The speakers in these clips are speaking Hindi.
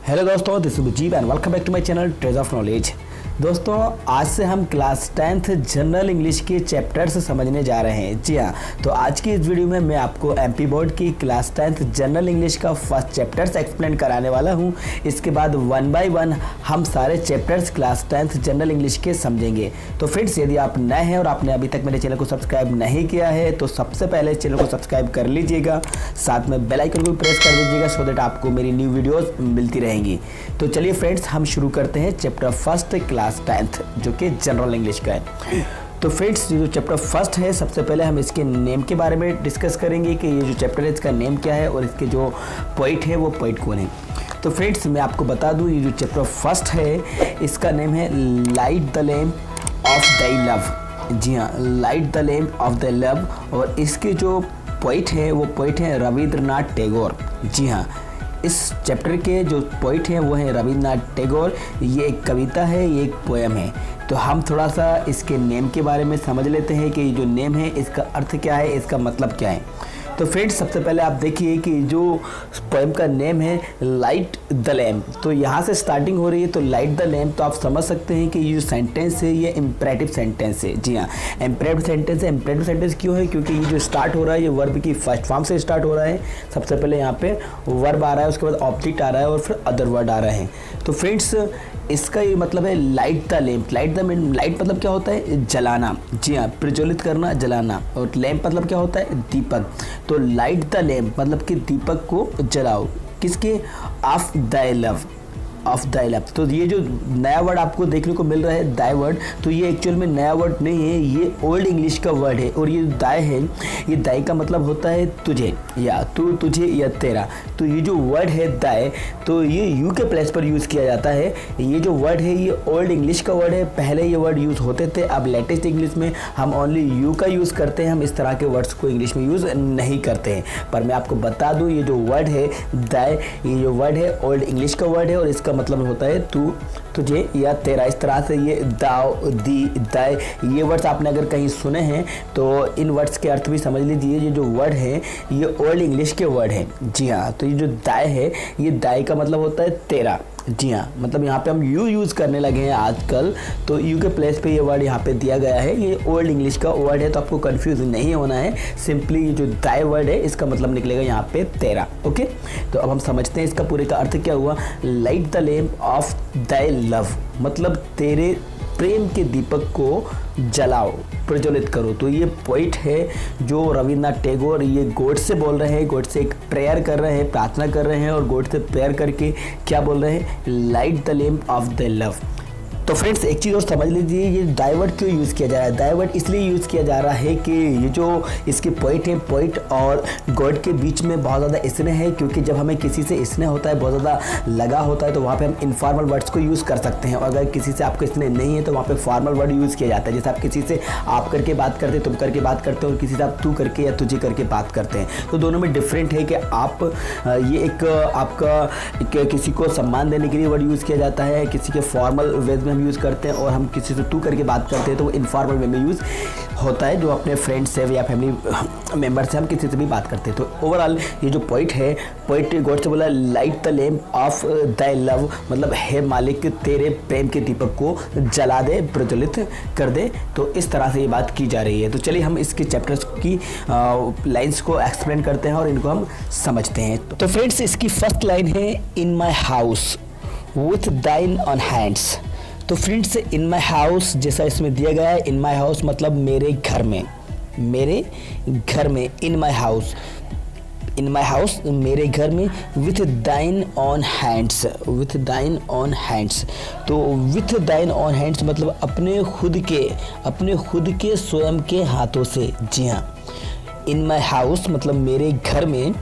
हेलो दोस्तों, this is Mujeeb and welcome back to my channel treasure of knowledge. दोस्तों, आज से हम क्लास 10th जनरल इंग्लिश के चैप्टर्स समझने जा रहे हैं। जी हाँ, तो आज की इस वीडियो में मैं आपको एमपी बोर्ड की क्लास 10th जनरल इंग्लिश का फर्स्ट चैप्टर्स एक्सप्लेन कराने वाला हूँ। इसके बाद वन बाय वन हम सारे chapters class 10th general English के समझेंगे। तो फ्रेंड्स, यदि आप नए हैं और आपने अभी तक मेरे चैनल को सब्सक्राइब नहीं किया है तो सबसे पहले चैनल को सब्सक्राइब कर लीजिएगा, साथ में बेल आइकन को भी प्रेस कर दीजिएगा सो दैट आपको मेरी न्यू वीडियोस मिलती रहेंगी। तो चलिए फ्रेंड्स, हम शुरू करते हैं चैप्टर फर्स्ट क्लास 10th जो कि जनरल इंग्लिश का है। तो फ्रेंड्स, जो चैप्टर फर्स्ट है, सबसे पहले हम इसके नेम के बारे में डिस्कस करेंगे कि ये जो चैप्टर है इसका नेम क्या है और इसके जो पोइट है वो पोइट कौन है। तो फ्रेंड्स, मैं आपको बता दूं, ये जो चैप्टर फर्स्ट है इसका नेम है light the lamp of thy love. जी हाँ, light the lamp of the love. और इसके जो पोइट है वो पोइट है रविंद्रनाथ टैगोर। जी हाँ, इस चैप्टर के जो पोइट हैं वो हैं रविंद्रनाथ टैगोर। ये एक कविता है, ये एक पोएम है। तो हम थोड़ा सा इसके नेम के बारे में समझ लेते हैं कि जो नेम है इसका अर्थ क्या है, इसका मतलब क्या है। तो फ्रेंड्स, सबसे पहले आप देखिए कि जो पोएम का नेम है लाइट द लैम्प, तो यहाँ से स्टार्टिंग हो रही है। तो लाइट द लैम्प, तो आप समझ सकते हैं कि ये जो सेंटेंस है ये इम्परेटिव सेंटेंस है। जी हाँ, इम्परेटिव सेंटेंस है। इम्परेटिव सेंटेंस क्यों है? क्योंकि ये जो स्टार्ट हो रहा है ये वर्ब की फर्स्ट फॉर्म से स्टार्ट हो रहा है। सबसे पहले यहाँ पे वर्ब आ रहा है, उसके बाद ऑब्जेक्ट आ रहा है और फिर अदर वर्ड आ रहा है। तो फ्रेंड्स, इसका ये मतलब है लाइट द लैम्प। लाइट मतलब क्या होता है? जलाना। जी हाँ, प्रज्वलित करना, जलाना। और लैम्प मतलब क्या होता है? दीपक। तो लाइट द लैम्प मतलब कि दीपक को जलाओ। किसके? Of thy love, of thy love. तो ये जो नया वर्ड आपको देखने को मिल रहा है दाई वर्ड, तो ये एक्चुअल में नया वर्ड नहीं है, ये ओल्ड इंग्लिश का वर्ड है। और ये दाई है, ये दाई का मतलब होता है तुझे, या तू, तुझे या तेरा। तो ये जो वर्ड है दाई, तो ये यू के प्लेस पर यूज़ किया जाता है। ये जो वर्ड है ये ओल्ड इंग्लिश का वर्ड है। पहले ये वर्ड यूज़ होते थे, अब लेटेस्ट इंग्लिश में हम ओनली यू का यूज़ करते हैं। हम इस तरह के वर्ड्स को इंग्लिश में यूज़ नहीं करते हैं। पर मैं आपको बता दूँ, ये जो वर्ड है दाई, ये जो वर्ड है ओल्ड इंग्लिश का वर्ड है और इसका मतलब होता है तू, तुझे या तेरा। इस तरह से ये दाओ, दी, दाई, ये वर्ड्स आपने अगर कहीं सुने हैं तो इन वर्ड्स के अर्थ भी समझ लीजिए। ये जो वर्ड है ये ओल्ड इंग्लिश के वर्ड है। जी हाँ, तो ये जो दाई है, ये दाई का मतलब होता है तेरा। जी हाँ, मतलब यहाँ पे हम यू यूज़ करने लगे हैं आजकल, तो यू के प्लेस पे ये वर्ड यहाँ पे दिया गया है। ये ओल्ड इंग्लिश का वर्ड है, तो आपको कंफ्यूज नहीं होना है। सिंपली ये जो दाई वर्ड है इसका मतलब निकलेगा यहाँ पे तेरा। ओके, तो अब हम समझते हैं इसका पूरे का अर्थ क्या हुआ। Light the lamp of thy love मतलब तेरे प्रेम के दीपक को जलाओ, प्रज्वलित करो। तो ये पोइट है जो रविंद्रनाथ टैगोर, ये गॉड से बोल रहे हैं, गॉड से एक प्रेयर कर रहे हैं, प्रार्थना कर रहे हैं और गॉड से प्रेयर करके क्या बोल रहे हैं? Light the lamp of the love. तो फ्रेंड्स, एक चीज़ और समझ लीजिए, ये डाइवर्ट क्यों यूज़ किया जा रहा है? डाइवर्ट इसलिए यूज़ किया जा रहा है कि ये जो इसके पोइट हैं, पोइट और गॉड के बीच में बहुत ज़्यादा स्नेह है। क्योंकि जब हमें किसी से स्नेह होता है, बहुत ज़्यादा लगा होता है, तो वहाँ पे हम इनफॉर्मल वर्ड्स को यूज़ कर सकते हैं। और अगर किसी से आपको स्नेह नहीं है तो वहाँ पे फॉर्मल वर्ड यूज़ किया जाता है। जैसे आप किसी से आप करके बात करते हैं, तुम करके बात करते हो, और किसी से आप तू करके या तुझे करके बात करते हैं। तो दोनों में डिफरेंट है कि आप ये एक आपका किसी को सम्मान देने के लिए वर्ड यूज़ किया जाता है, किसी के फॉर्मल वेज में हम यूज़ करते हैं, और हम किसी से तू करके बात करते हैं तो वो इनफॉर्मल वे में यूज़ होता है, जो अपने फ्रेंड से या फैमिली मेम्बर से हम किसी से भी बात करते हैं। तो ओवरऑल ये जो पोइट है, पोइट गॉड से बोला light the lamp of thy love मतलब हे मालिक, तेरे प्रेम के दीपक को जला दे, प्रज्वलित कर दे। तो इस तरह से ये बात की जा रही है। तो चलिए हम इसके चैप्टर्स की लाइन्स को एक्सप्लेन करते हैं और इनको हम समझते हैं। तो फ्रेंड्स, इसकी फर्स्ट लाइन है इन my house with thine on hands. तो फ्रेंड्स, इन माई हाउस जैसा इसमें दिया गया है, इन माई हाउस मतलब मेरे घर में, मेरे घर में। In my house, in my house मेरे घर में। With thine on hands, with thine on hands. तो विथ दाइन ऑन हैंड्स मतलब अपने खुद के स्वयं के हाथों से। जी हाँ, इन माई हाउस मतलब मेरे घर में।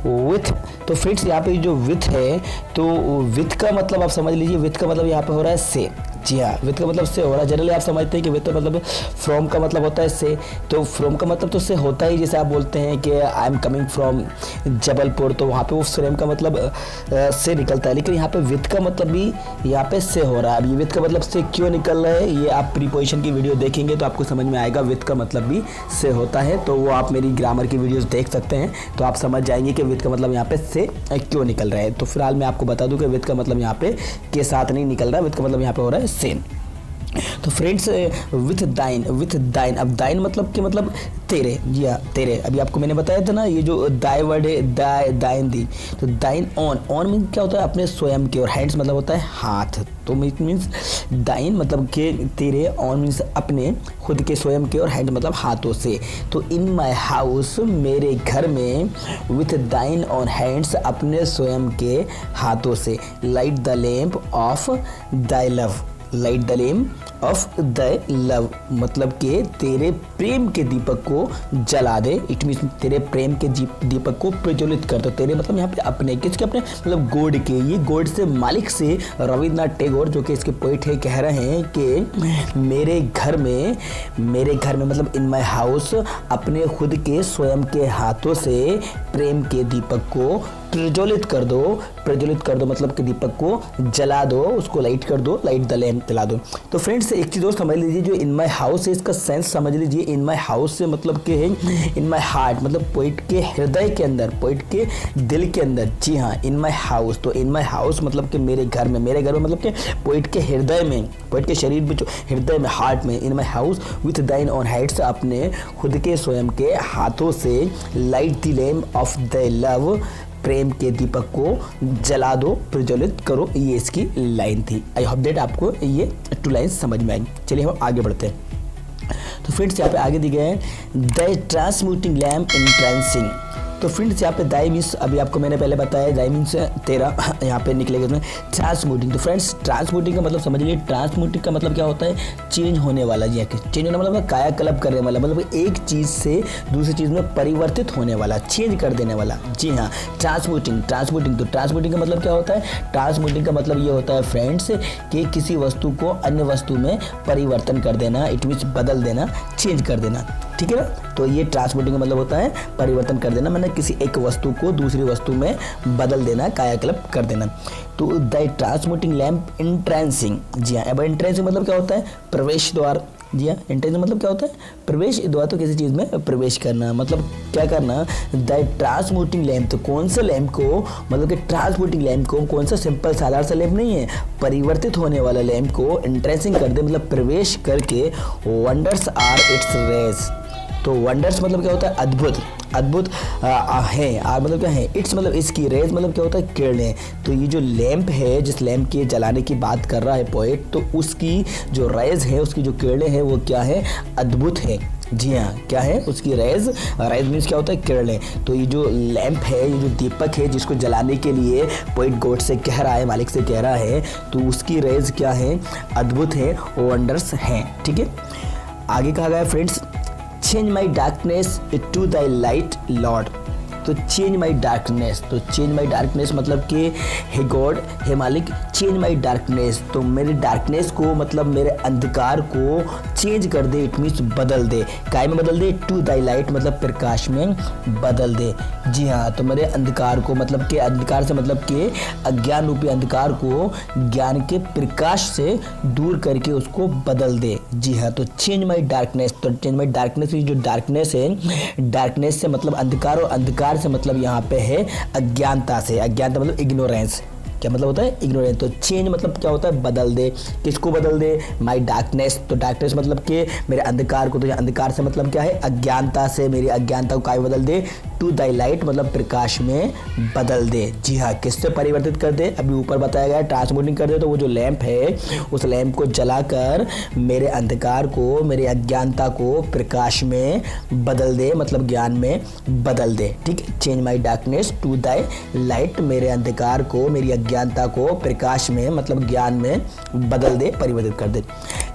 विथ, तो फ्रेंड्स यहाँ पे जो विथ है, तो विथ का मतलब आप समझ लीजिए, विथ का मतलब यहाँ पे हो रहा है से। जी हाँ, विद का मतलब से हो रहा है। जनरली आप समझते हैं कि विद का मतलब फ्रॉम का मतलब होता है से, तो फ्रॉम का मतलब तो से होता ही, जैसे आप बोलते हैं कि I am coming from Jabalpur, तो वहाँ पे वो फ्रॉम का मतलब से निकलता है। लेकिन यहाँ पे विद का मतलब भी यहाँ पे से हो रहा है। अब ये विद का मतलब से क्यों निकल रहा है, ये आप प्रीपोजिशन की वीडियो देखेंगे तो आपको समझ में आएगा। विद का मतलब भी से होता है, तो वो आप मेरी ग्रामर की वीडियोस देख सकते हैं, तो आप समझ जाएंगे कि विद का मतलब यहाँ पे से क्यों निकल रहा है। तो फिलहाल मैं आपको बता दूं कि विद का मतलब यहाँ पे के साथ नहीं निकल रहा है, विद का मतलब यहाँ पे हो रहा है सेम। तो फ्रेंड्स, विथ दाइन, अब दाइन मतलब कि मतलब तेरे, जी हाँ तेरे। अभी आपको मैंने बताया था ना, ये जो दाई वर्ड है, दाइन दी, तो दाइन ऑन मीन्स क्या होता है, अपने स्वयं के, और हैंड्स मतलब होता है हाथ। तो इट मीन्स दाइन मतलब के तेरे, ऑन मीन्स अपने खुद के स्वयं के, और हैंड मतलब हाथों से। तो इन माई हाउस, मेरे घर में, विथ दाइन ऑन हैंड्स, अपने स्वयं के हाथों से, light the lamp of thy love, light the lamp of the love मतलब कि तेरे प्रेम के दीपक को जला दे। इट मीन्स तेरे प्रेम के दीपक को प्रज्वलित कर दो। तेरे मतलब यहाँ पे अपने, किसके अपने मतलब गॉड के। ये गॉड से मालिक से रविन्द्रनाथ टैगोर जो कि इसके पोइट है कह रहे हैं कि मेरे घर में मतलब इन माई हाउस, अपने खुद के स्वयं के हाथों से प्रेम के दीपक को प्रज्वलित कर दो मतलब कि दीपक को जला दो, उसको लाइट कर दो, लाइट द लैम्प जला दो। तो फ्रेंड्स एक चीज़ और समझ लीजिए, जो इन माई हाउस है इसका सेंस समझ लीजिए। इन माई हाउस से मतलब कि है इन माई हार्ट, मतलब पोइट के हृदय के अंदर, पोइट के दिल के अंदर। जी हाँ, इन माई हाउस, तो इन माई हाउस मतलब कि मेरे घर में मतलब कि पोइट के हृदय में, पोइट के शरीर में, जो हृदय में, हार्ट में। In my house with thine on hands, अपने खुद के स्वयं के हाथों से, light the lamp of the love, प्रेम के दीपक को जला दो, प्रज्वलित करो। ये इसकी लाइन थी। आई होप दैट आपको ये 2 लाइन्स समझ में आई। चलिए हम आगे बढ़ते हैं। तो फ्रेंड्स यहाँ पे आगे दिए गए हैं द ट्रांसम्यूटिंग लैम्प इन ट्रांसिंग। तो फ्रेंड्स यहाँ पे दाई मीन्स, अभी आपको मैंने पहले बताया, दाई मीन्स तेरा, यहाँ पे निकलेगा इसमें ट्रांसम्यूटिंग। तो फ्रेंड्स ट्रांसम्यूटिंग का मतलब समझ लीजिए, ट्रांसम्यूटिंग का मतलब क्या होता है, चेंज होने वाला। जी चेंज होने मतलब कायाकल्प करने वाला, मतलब एक चीज़ से दूसरी चीज़ में परिवर्तित होने वाला, चेंज कर देने वाला। जी हाँ, ट्रांसम्यूटिंग। तो ट्रांसम्यूटिंग का मतलब क्या होता है, ट्रांसम्यूटिंग का मतलब ये होता है फ्रेंड्स कि किसी वस्तु को अन्य वस्तु में परिवर्तन कर देना, इट मीन्स बदल देना, चेंज कर देना। ठीक है ना, तो ये ट्रांसम्यूटिंग का मतलब होता है परिवर्तन कर देना, मैंने किसी एक वस्तु को दूसरी वस्तु में बदल देना, कायाकल्प कर देना। तो द ट्रांसम्यूटिंग लैम्प इंट्रेंसिंग। जी हाँ, अब इंट्रेंसिंग मतलब क्या होता है, प्रवेश द्वार। जी हाँ, इंट्रेंसिंग मतलब क्या होता है, प्रवेश द्वार, तो किसी चीज़ में प्रवेश करना, मतलब क्या करना। द ट्रांसम्यूटिंग लैम्प, तो कौन सा लैम्प को, मतलब कि ट्रांसम्यूटिंग लैम्प को, कौन सा सिंपल साधारण सा लैम्प नहीं है, परिवर्तित होने वाला लैम्प को इंट्रेंसिंग कर दे, मतलब प्रवेश करके, वंडर्स आर इट्स रेज। तो वंडर्स मतलब क्या होता है, अद्भुत है, मतलब क्या है, इट्स मतलब इसकी, रेज मतलब क्या होता है, किरणें। तो ये जो लैंप है, जिस लैंप के जलाने की बात कर रहा है पोएट, तो उसकी जो रेज है, उसकी जो किरणें हैं वो क्या है, अद्भुत है। जी हाँ, क्या है उसकी रेज मीन्स क्या होता है, किरणें। तो ये जो लैंप है, ये जो दीपक है, जिसको जलाने के लिए पोएट गॉड से कह रहा है, मालिक से कह रहा है, तो उसकी रेज क्या है, अद्भुत है, वंडर्स हैं। ठीक है, आगे कहा गया friends, change my darkness to thy light lord. तो चेंज माई डार्कनेस, तो चेंज माई डार्कनेस मतलब कि हे गॉड, हे मालिक, चेंज माई डार्कनेस, तो मेरे डार्कनेस को, मतलब मेरे अंधकार को चेंज कर दे, इट मीन्स बदल दे। काय में बदल दे, टू दाई लाइट मतलब प्रकाश में बदल दे। जी हाँ, तो मेरे अंधकार को, मतलब कि अंधकार से मतलब कि अज्ञान रूपी अंधकार को ज्ञान के प्रकाश से दूर करके उसको बदल दे। जी हाँ, तो चेंज माई डार्कनेस, तो चेंज माई डार्कनेस, जो डार्कनेस है, डार्कनेस से मतलब अंधकार, और अंधकार से मतलब यहाँ पे है अज्ञानता से। अज्ञानता मतलब इग्नोरेंस। क्या मतलब होता है, इग्नोरेंस। तो चेंज मतलब क्या होता है, बदल दे। किसको बदल दे, माई डार्कनेस, तो डार्कनेस मतलब कि मेरे अंधकार को, तो अंधकार से मतलब क्या है, अज्ञानता से, मेरी अज्ञानता को काय बदल दे, टू दाई लाइट मतलब प्रकाश में बदल दे। जी हाँ, किससे परिवर्तित कर दे, अभी ऊपर बताया गया ट्रांसम्यूटिंग कर दे, तो वो जो लैंप है, उस लैंप को जलाकर मेरे अंधकार को, मेरी अज्ञानता को प्रकाश में बदल दे, मतलब ज्ञान में बदल दे। ठीक है, change my darkness to thy light, मेरे अंधकार को, मेरी अज्ञानता को प्रकाश में, मतलब ज्ञान में बदल दे, परिवर्तित कर दे।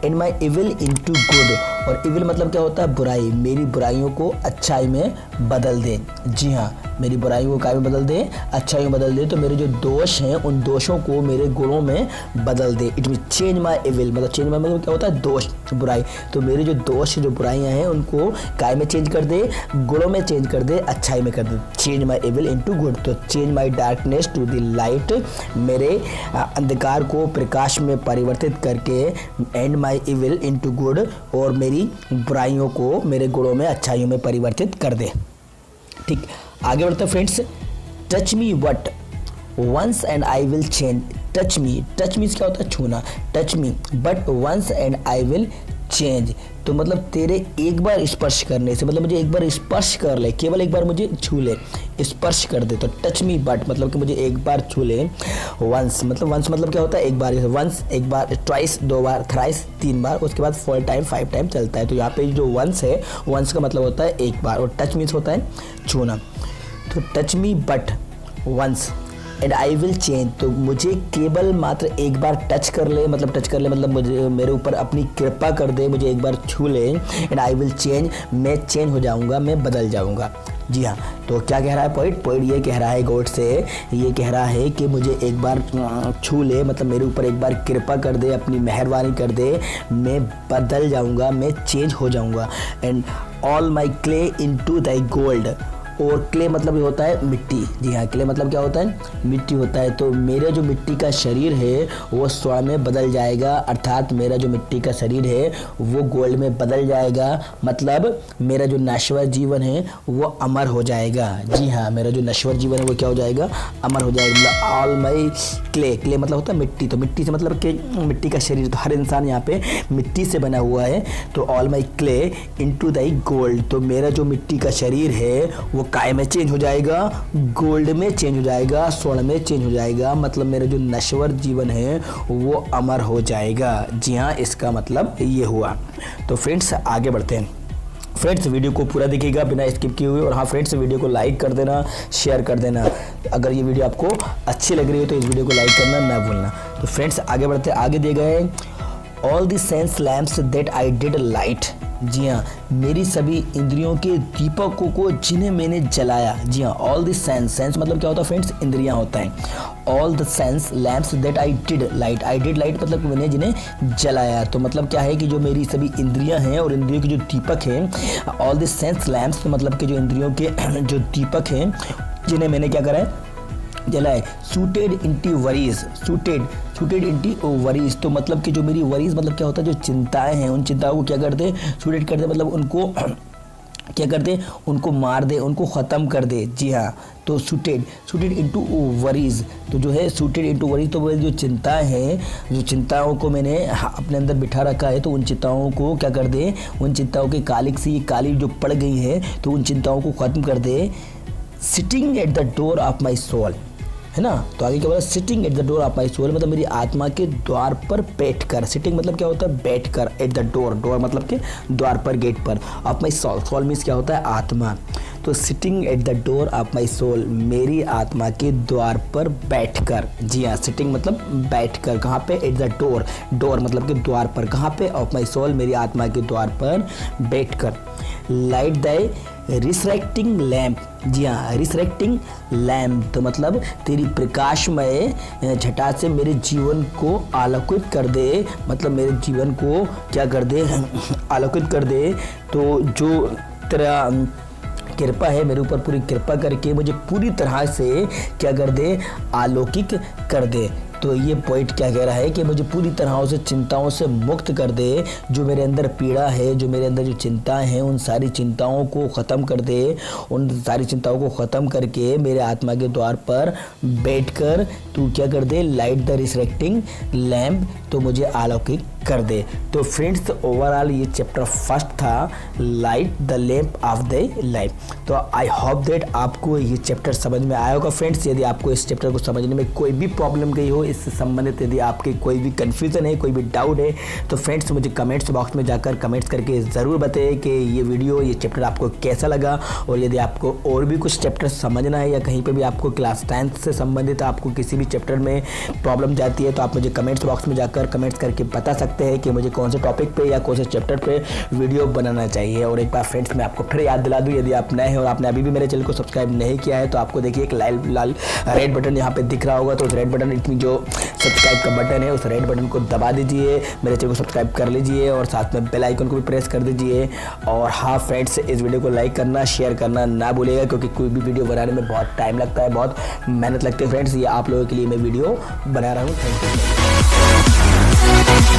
इन माई इविल इनटू गुड, और इविल मतलब क्या होता है, बुराई, मेरी बुराइयों को अच्छाई में बदल दे। जी हाँ, मेरी बुराइयों को काय में बदल दे, अच्छाइयों में बदल दे। तो मेरे जो दोष हैं उन दोषों को मेरे गुणों में बदल दे। It mean change my evil, मतलब चेंज माई मतलब क्या होता है, दोष, बुराई। तो मेरे जो दोष जो बुराइयां हैं उनको काय में चेंज कर दे, गुणों में चेंज कर दे, अच्छाई में कर दे। Change my evil into good, तो change my darkness to the light, मेरे अंधकार को प्रकाश में परिवर्तित करके, and my evil into good, और मेरी बुराइयों को मेरे गुणों में अच्छाइयों में परिवर्तित कर दे। ठीक, आगे बढ़ते हैं friends. Touch me but once and I will change. Touch me क्या होता है, छूना। Touch me but once and I will change, तो मतलब तेरे एक बार स्पर्श करने से, मतलब मुझे एक बार स्पर्श कर ले, केवल एक बार मुझे छू ले, स्पर्श कर दे। तो टच मी बट मतलब कि मुझे एक बार छू ले। वंस मतलब क्या होता है, एक बार। वंस एक बार, ट्वाइस दो बार, थ्राइस तीन बार, उसके बाद 4 टाइम 5 टाइम चलता है। तो यहाँ पे जो वंस है, वंस का मतलब होता है एक बार, और टच मीन्स होता है छूना। तो touch me but once and I will change, तो मुझे केवल मात्र एक बार टच कर ले, मतलब मुझे मेरे ऊपर अपनी कृपा कर दे, मुझे एक बार छू ले। एंड आई विल चेंज, मैं चेंज हो जाऊंगा, मैं बदल जाऊंगा। जी हाँ, तो क्या कह रहा है पोइट ये कह रहा है गॉड से, ये कह रहा है कि मुझे एक बार छू ले, मतलब मेरे ऊपर एक बार कृपा कर दे, अपनी मेहरबानी कर दे, मैं बदल जाऊंगा, मैं चेंज हो जाऊंगा। And all my clay into Dai gold, और क्ले मतलब ये होता है मिट्टी। जी हाँ, क्ले मतलब क्या होता है, मिट्टी होता है। तो मेरा जो मिट्टी का शरीर है वो स्वर्ण में बदल जाएगा, अर्थात मेरा जो मिट्टी का शरीर है वो गोल्ड में बदल जाएगा, मतलब मेरा जो नश्वर जीवन है वो अमर हो जाएगा। जी हाँ, मेरा जो नश्वर जीवन है वो क्या हो जाएगा, अमर हो जाएगा। मतलब ऑल माई क्ले मतलब होता है मिट्टी, तो मिट्टी से मतलब कि मिट्टी का शरीर, तो हर इंसान यहाँ पे मिट्टी से बना हुआ है। तो all my clay into Dai gold, तो मेरा जो मिट्टी का शरीर है वो काय में चेंज हो जाएगा, गोल्ड में चेंज हो जाएगा, स्वर्ण में चेंज हो जाएगा, मतलब मेरा जो नश्वर जीवन है वो अमर हो जाएगा। जी हाँ, इसका मतलब ये हुआ। तो फ्रेंड्स आगे बढ़ते हैं। फ्रेंड्स वीडियो को पूरा देखिएगा बिना स्किप किए हुए, और हाँ फ्रेंड्स वीडियो को लाइक कर देना, शेयर कर देना। अगर ये वीडियो आपको अच्छी लग रही हो तो इस वीडियो को लाइक करना ना भूलना। तो फ्रेंड्स आगे बढ़ते हैं। आगे दिए गए all the sense lamps that I did light. जी हाँ, मेरी सभी इंद्रियों के दीपकों को जिन्हें मैंने जलाया। जी हाँ, ऑल द सेंस मतलब क्या होता है फ्रेंड्स, इंद्रियां होता है। All the sense lamps that I did light, मतलब मैंने जिन्हें जलाया। तो मतलब क्या है कि जो मेरी सभी इंद्रियां हैं और इंद्रियों के जो दीपक हैं, ऑल द सेंस लैम्प्स मतलब कि जो इंद्रियों के जो दीपक हैं जिन्हें मैंने क्या करा है, जलाए। सूटेड इंटी वरीज, सूटेड इंटी वरीज, तो मतलब कि जो मेरी वरीज मतलब क्या होता है, जो चिंताएं हैं उन चिंताओं को क्या कर दे, सूटेड कर दे, मतलब उनको क्या कर दे, उनको मार दे, उनको ख़त्म कर दे। जी हाँ, तो सूटेड इंटू वरीज, तो जो है सूटेड इंटू वरीज, तो वो जो चिंताएं हैं, जो चिंताओं को मैंने अपने अंदर बिठा रखा है, तो उन चिंताओं को क्या कर दे, उन चिंताओं के कालिक से ये काली जो पड़ गई है तो उन चिंताओं को ख़त्म कर दे। Sitting at the door of my soul, है ना। तो आगे क्या बोला, sitting at the door of my soul, मतलब मेरी आत्मा के द्वार पर बैठकर। सिटिंग मतलब क्या होता है, बैठकर। एट द डोर मतलब के द्वार पर, गेट पर। Of my soul, soul means क्या होता है, आत्मा। तो sitting at the door of my soul, मेरी आत्मा के द्वार पर बैठकर। जी हाँ, सिटिंग मतलब बैठकर, कहाँ पे, एट द डोर, डोर मतलब के द्वार पर, कहाँ पे, ऑफ माई सोल, मेरी आत्मा के द्वार पर बैठकर। Light the resurrecting lamp. जी हाँ, रिसरेक्टिंग लैम्प, तो मतलब तेरी प्रकाशमय झटा से मेरे जीवन को आलोकित कर दे, मतलब मेरे जीवन को क्या कर दे, आलोकित कर दे। तो जो तेरा कृपा है मेरे ऊपर, पूरी कृपा करके मुझे पूरी तरह से क्या कर दे, आलोकित कर दे। तो ये पॉइंट क्या कह रहा है कि मुझे पूरी तरह से चिंताओं से मुक्त कर दे, जो मेरे अंदर पीड़ा है, जो मेरे अंदर जो चिंताएं हैं, उन सारी चिंताओं को ख़त्म कर दे। उन सारी चिंताओं को ख़त्म करके मेरे आत्मा के द्वार पर बैठकर तू क्या कर दे, लाइट द रिसरेक्टिंग लैम्प, तो मुझे आलोकित कर दे। तो फ्रेंड्स ओवरऑल ये चैप्टर फर्स्ट था, light the lamp of the life. तो आई होप दैट आपको ये चैप्टर समझ में आया होगा फ्रेंड्स। यदि आपको इस चैप्टर को समझने में कोई भी प्रॉब्लम गई हो, इससे संबंधित यदि आपके कोई भी कन्फ्यूज़न है, कोई भी डाउट है, तो फ्रेंड्स मुझे कमेंट्स बॉक्स में जाकर कमेंट्स करके ज़रूर बताइए कि ये वीडियो, ये चैप्टर आपको कैसा लगा। और यदि आपको और भी कुछ चैप्टर समझना है या कहीं पर भी आपको क्लास 10th से संबंधित आपको किसी भी चैप्टर में प्रॉब्लम जाती है, तो आप मुझे कमेंट्स बॉक्स में जाकर कमेंट्स करके बता सकते सकते हैं कि मुझे कौन से टॉपिक पे या कौन से चैप्टर पे वीडियो बनाना चाहिए। और एक बार फ्रेंड्स मैं आपको फिर याद दिला दूँ, यदि आप नए हैं और आपने अभी भी मेरे चैनल को सब्सक्राइब नहीं किया है तो आपको देखिए एक लाल रेड बटन यहाँ पे दिख रहा होगा, तो उस रेड बटन इतनी जो सब्सक्राइब का बटन है उस रेड बटन को दबा दीजिए, मेरे चैनल को सब्सक्राइब कर लीजिए और साथ में बेल आइकन को भी प्रेस कर दीजिए। और हाँ फ्रेंड्स, इस वीडियो को लाइक करना शेयर करना ना भूलिएगा, क्योंकि कोई भी वीडियो बनाने में बहुत टाइम लगता है, बहुत मेहनत लगती है फ्रेंड्स। ये आप लोगों के लिए मैं वीडियो बना रहा हूँ। Thank you.